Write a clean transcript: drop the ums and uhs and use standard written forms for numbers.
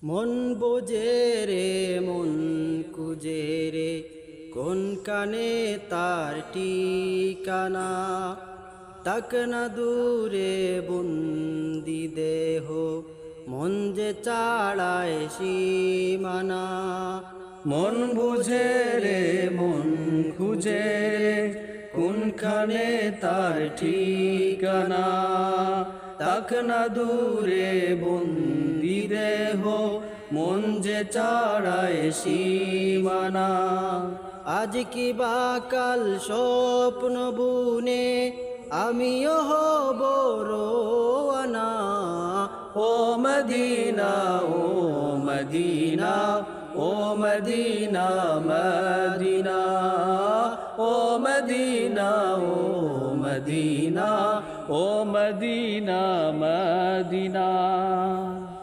মন বোঝে রে মন কুজে রে, কোন কানে তার ঠিকানা। তাক না দূরে বন্দি দেহ, মন যে চাড়ায় সীমানা। মন বুঝে রে মন খুঁজে রে, কোনখানে তার ঠিকানা। তাক না দূরে বন্দি দেহ, মন যে চাড়ায় সীমানা। আজ কি বা কাল স্বপ্ন বুনে আমিও হব রোয়ানা। ও Medina oh Medina oh Medina Medina, ও Medina oh Medina oh Medina Medina.